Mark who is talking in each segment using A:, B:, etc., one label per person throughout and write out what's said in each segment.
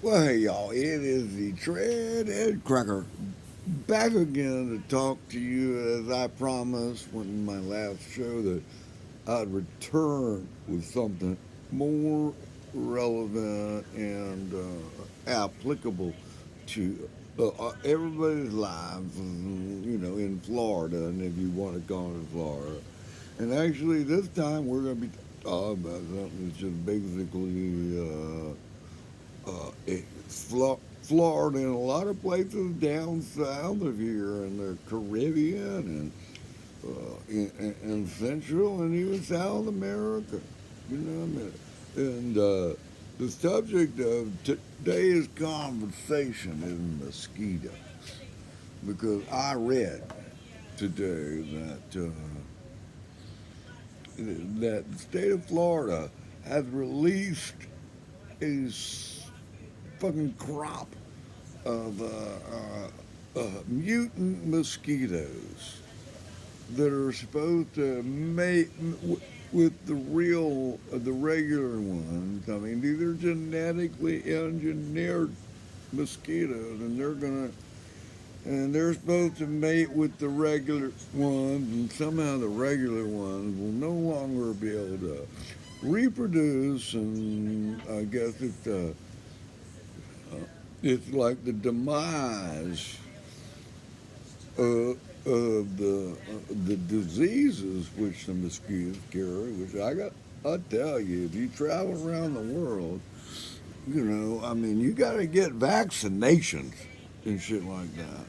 A: Well, hey, y'all, it is the Dredhead Cracker back again to talk to you as I promised in my last show that I'd return with something more relevant and applicable to everybody's lives, in Florida, and if you want to call it Florida. And actually, this time we're going to be talking about something that's just basically. It's Florida and a lot of places down south of here in the Caribbean and Central and even South America. You know, what I mean? And the subject of today's conversation is mosquitoes because I read today that the state of Florida has released a fucking crop of mutant mosquitoes that are supposed to mate with the regular ones. I mean, these are genetically engineered mosquitoes, and they're supposed to mate with the regular ones, and somehow the regular ones will no longer be able to reproduce, and I guess it's like the demise of the diseases which the mosquitoes carry. Which I tell you, if you travel around the world, I mean, you got to get vaccinations and shit like that.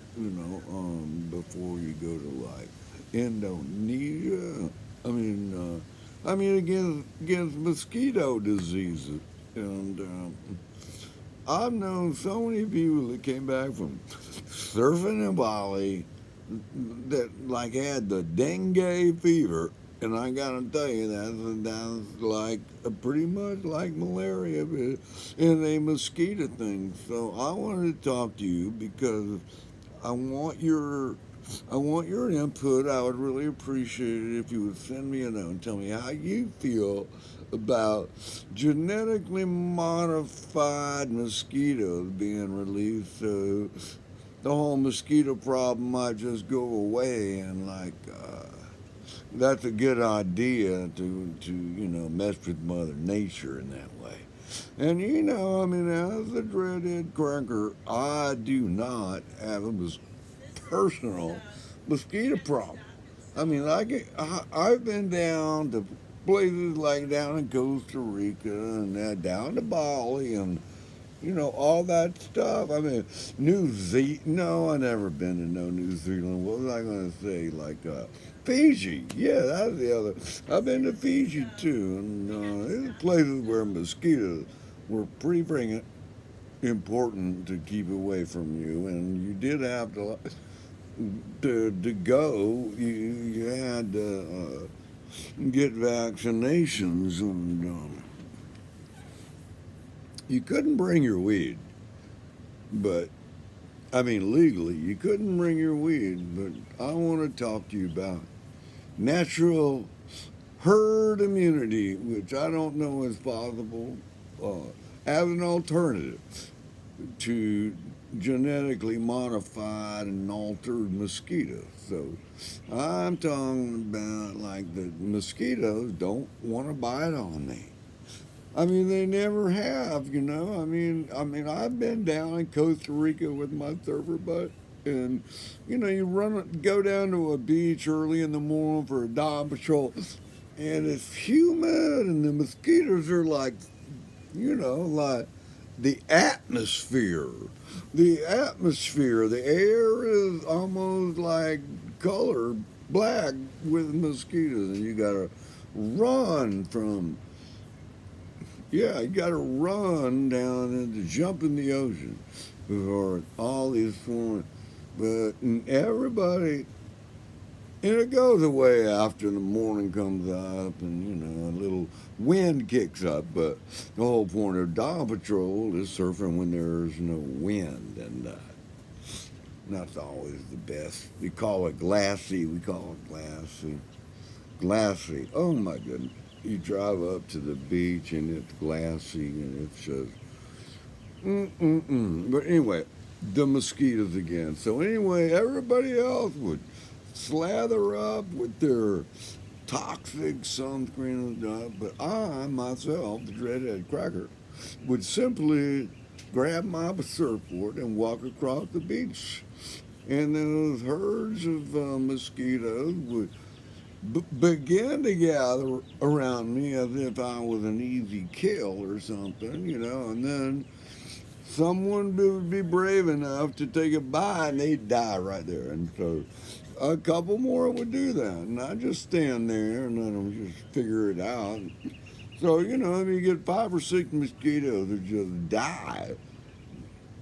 A: Before you go to like Indonesia. I mean against mosquito diseases and. I've known so many people that came back from surfing in Bali that like had the dengue fever, and I gotta tell you that's like pretty much like malaria, but and a mosquito thing. So I wanted to talk to you because I want your I want your input. I would really appreciate it if you would send me a note and tell me how you feel about genetically modified mosquitoes being released. So the whole mosquito problem might just go away, and that's a good idea to mess with Mother Nature in that way. And I mean, as a dreaded cracker, I do not have a personal mosquito problem. I mean, I've been down to places like down in Costa Rica and down to Bali and all that stuff. I mean, New Zealand. No, I never been to no New Zealand. What was I going to say? Fiji. Yeah, that's the other. I've been to Fiji too, and there's places where mosquitoes were pretty freaking important to keep away from you, and you did have to go. You had to get vaccinations, and you couldn't bring your weed, but I mean, legally, you couldn't bring your weed, but I want to talk to you about natural herd immunity, which I don't know is possible as an alternative to genetically modified and altered mosquitoes. So I'm talking about like the mosquitoes don't want to bite on me. I mean, they never have. I've been down in Costa Rica with my surfer butt, and go down to a beach early in the morning for a dive patrol, and it's humid, and the mosquitoes are like the atmosphere. The air is almost like color black with mosquitoes, and you gotta run from yeah, you got to run down and to jump in the ocean for all these foreign. But everybody, and it goes away after the morning comes up and, a little wind kicks up. But the whole point of Dawn Patrol is surfing when there's no wind. And that's always the best. We call it glassy. We call it glassy. Glassy. Oh my goodness. You drive up to the beach and it's glassy and it's just But anyway, the mosquitoes again. So anyway, everybody else would slather up with their toxic sunscreen and stuff, but I myself, the Dredhead cracker, would simply grab my surfboard and walk across the beach. And those herds of mosquitoes would begin to gather around me as if I was an easy kill or something, and then someone would be brave enough to take a bite and they'd die right there. And so a couple more would do that. And I'd just stand there and let them just figure it out. So, if you get 5 or 6 mosquitoes that just die,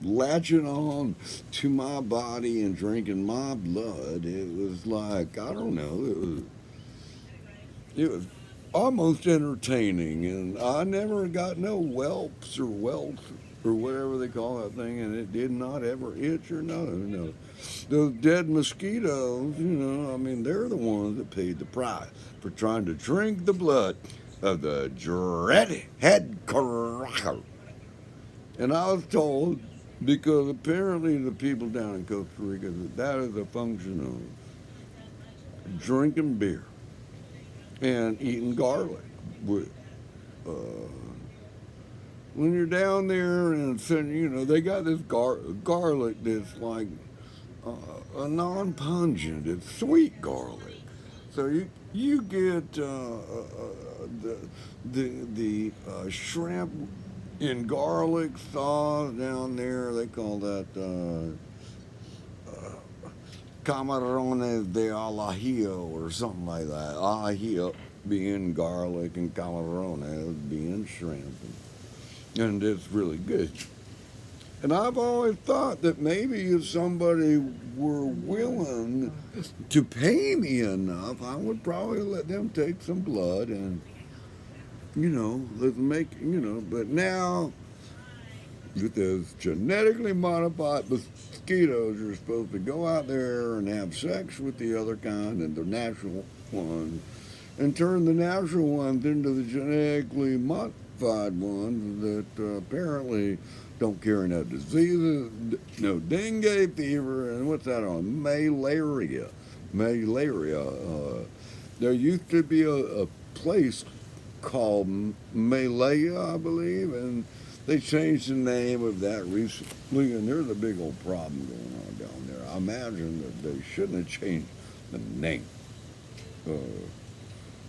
A: latching on to my body and drinking my blood, it was like, I don't know, it was almost entertaining, and I never got no whelps or welts or whatever they call that thing, and it did not ever itch or nothing. No. Those dead mosquitoes, I mean, they're the ones that paid the price for trying to drink the blood of the Dredhead cracker. And I was told, because apparently the people down in Costa Rica, that is a function of drinking beer and eating garlic. Uh, when you're down there and they got this garlic that's like a non-pungent, it's sweet garlic. So you get the shrimp in garlic sauce down there. They call that camarones de al ajillo or something like that. Ajillo being garlic and camarones being shrimp. And it's really good. And I've always thought that maybe if somebody were willing to pay me enough, I would probably let them take some blood and, let's make, but now with those genetically modified mosquitoes, you're supposed to go out there and have sex with the other kind and the natural ones and turn the natural ones into the genetically modified ones that apparently don't carry no diseases, no dengue fever, and what's that on? Malaria. There used to be a place called Malaya, I believe, and they changed the name of that recently, and there's a big old problem going on down there. I imagine that they shouldn't have changed the name.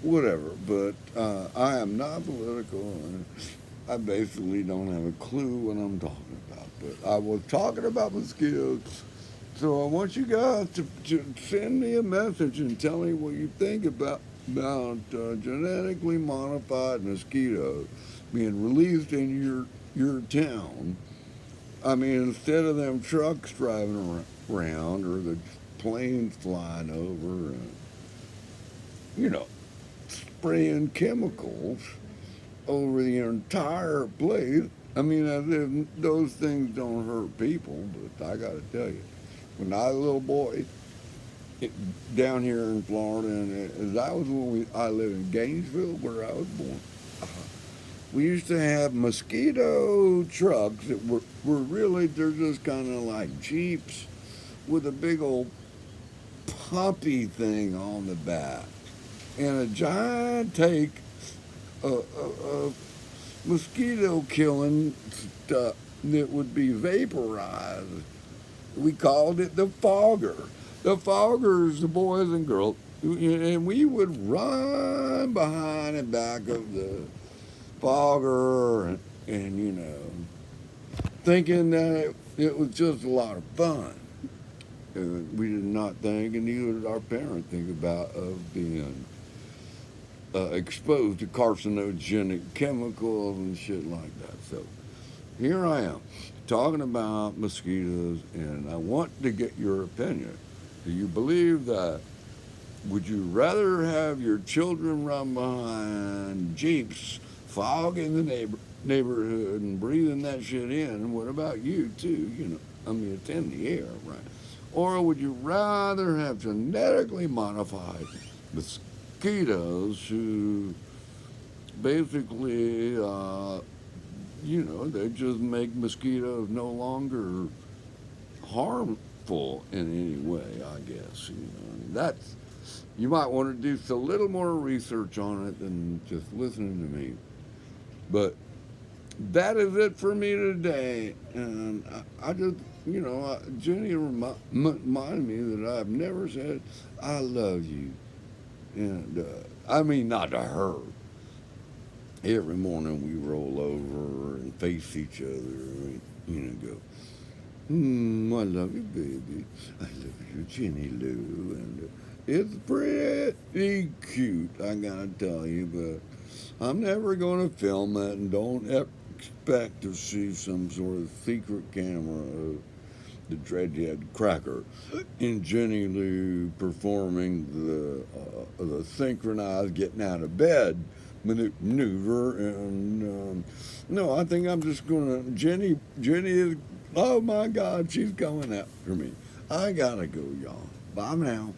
A: Whatever, but I am not political, and I basically don't have a clue what I'm talking about. But I was talking about mosquitoes, so I want you guys to send me a message and tell me what you think about genetically modified mosquitoes being released in your town. I mean, instead of them trucks driving around or the planes flying over, spraying chemicals over the entire place. I mean, as if those things don't hurt people, but I got to tell you, when I was a little boy down here in Florida, and that was when I lived in Gainesville, where I was born. We used to have mosquito trucks that were really, they're just kind of like Jeeps with a big old puppy thing on the back and a giant tank of mosquito killing stuff that would be vaporized. We called it the fogger. The foggers, the boys and girls, and we would run behind and back of the fogger and thinking that it was just a lot of fun. We did not think, and neither did our parents think about of being exposed to carcinogenic chemicals and shit like that. So here I am talking about mosquitoes, and I want to get your opinion. Do you believe that? Would you rather have your children run behind Jeeps, fogging the neighborhood and breathing that shit in? What about you too? It's in the air, right? Or would you rather have genetically modified mosquitoes who basically They just make mosquitoes no longer harmful in any way, I guess. That's you might want to do a little more research on it than just listening to me. But that is it for me today. And I just, Jenny reminded me that I've never said I love you. And I mean, not to her. Every morning we roll over and face each other and, go, I love you, baby. I love you, Jenny Lou. And it's pretty cute, I gotta tell you, but I'm never gonna film it, and don't expect to see some sort of secret camera of the Dredhead cracker and Jenny Lou performing the synchronized getting out of bed maneuver. And no, I think I'm just gonna Jenny is, oh my God, she's coming after me. I gotta go, y'all. Bye now.